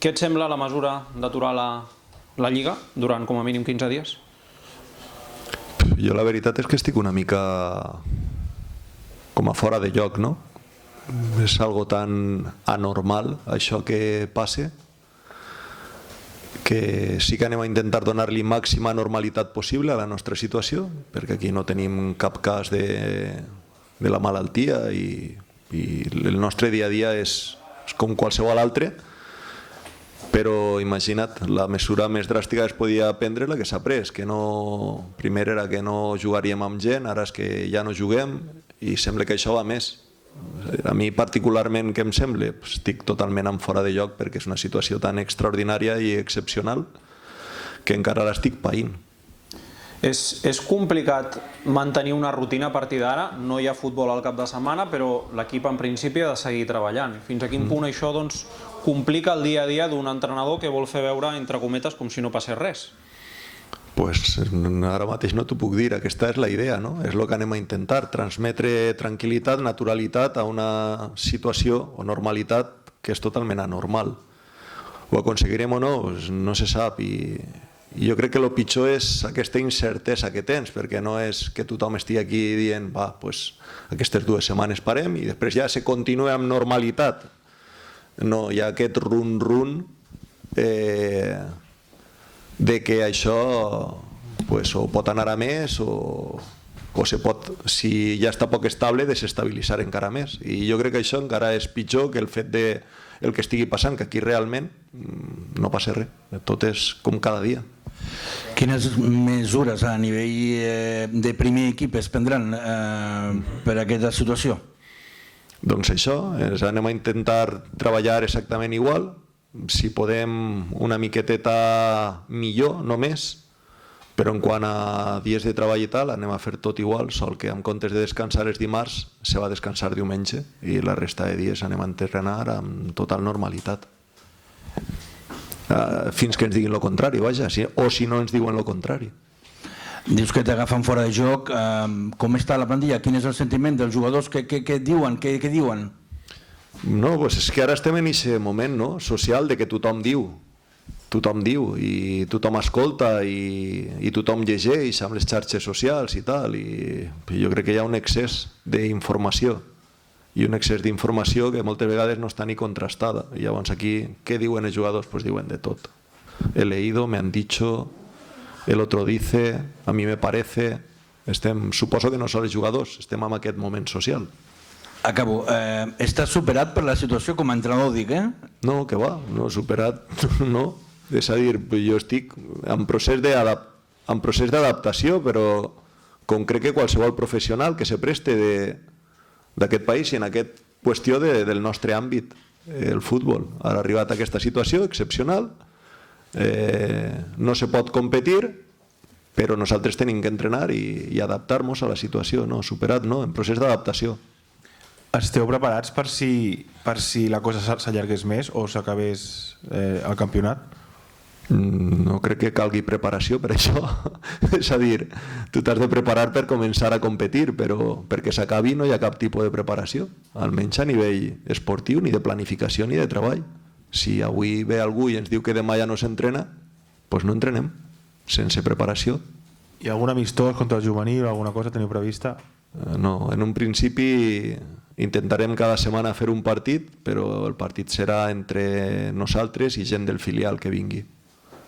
Què et sembla la mesura d'aturar la Lliga durant com a mínim 15 dies? Jo la veritat és que estic una mica com a fora de lloc, no? És algo tan anormal això que passe, que sí que anem a intentar donar-li màxima normalitat possible a la nostra situació, perquè aquí no tenim cap cas de la malaltia i el nostre dia a dia és com qualsevol altre, però imagina't, la mesura més dràstica que es podia prendre la que s'ha pres, que no, primer era que no jugaríem amb gent, ara és que ja no juguem i sembla que això va més. A mi particularment què em sembla? Estic totalment en fora de lloc perquè és una situació tan extraordinària i excepcional que encara l'estic païnt. És complicat mantenir una rutina a partir d'ara, no hi ha futbol al cap de setmana, però l'equip en principi ha de seguir treballant. Fins a quin punt això complica el dia a dia d'un entrenador que vol fer veure, entre cometes, com si no passés res? Pues ara mateix no t'ho puc dir, aquesta és la idea, no? És el que anem a intentar, transmetre tranquil·litat, naturalitat a una situació o normalitat que és totalment anormal. Ho aconseguirem o no? No se sap i jo crec que el pitjor és aquesta incertesa que tens, perquè no és que tothom estigui aquí dient va, doncs aquestes 2 setmanes parem i després ja se continua amb normalitat. No, hi ha aquest run-run de que això o pot anar a més o se pot, si ja està poc estable, desestabilitzar encara més. I jo crec que això encara és pitjor que el fet de el que estigui passant, que aquí realment no passa res, tot és com cada dia. Quines mesures a nivell de primer equip es prendran per a aquesta situació? Doncs això, anem a intentar treballar exactament igual, si podem una miqueteta millor, no més, però en quant a dies de treball i tal, anem a fer tot igual, sol que en comptes de descansar els dimarts, se va descansar diumenge i la resta de dies anem a entrenar amb total normalitat. Fins que ens diguin el contrari, vaja, o si no ens diuen el contrari. Dius que t'agafen fora de joc, com està la plantilla? Quin és el sentiment dels jugadors? Què diuen? No, és que ara estem en aquest moment social de que tothom diu i tothom escolta i tothom llegeix amb les xarxes socials i tal, i jo crec que hi ha un excés d'informació i un excés d'informació que moltes vegades no està ni contrastada. I llavors aquí, què diuen els jugadors? Pues diuen de tot. He leído, me han dicho, el otro dice, a mi me parece. Suposo que no són els jugadors, estem en aquest moment social. Acabo. Estàs superat per la situació com a entrenador, dic, eh? No, que va, no, superat, no. És a dir, jo estic en procés d'adaptació, però com crec que qualsevol professional que se preste d'aquest país i en aquesta qüestió del nostre àmbit, el futbol. Ara ha arribat a aquesta situació excepcional, no se pot competir, però nosaltres tenim que entrenar i adaptar-nos a la situació, no, superat no, en procés d'adaptació. Esteu preparats per si la cosa s'allargués més o s'acabés el campionat? No crec que calgui preparació per això. És a dir, tu t'has de preparar per començar a competir, però perquè s'acabi no hi ha cap tipus de preparació, almenys a nivell esportiu, ni de planificació ni de treball. Si avui ve algú i ens diu que demà ja no s'entrena, doncs no entrenem, sense preparació. Hi ha algun amistós contra el juvenil o alguna cosa teniu prevista? No, en un principi intentarem cada setmana fer un partit, però el partit serà entre nosaltres i gent del filial que vingui.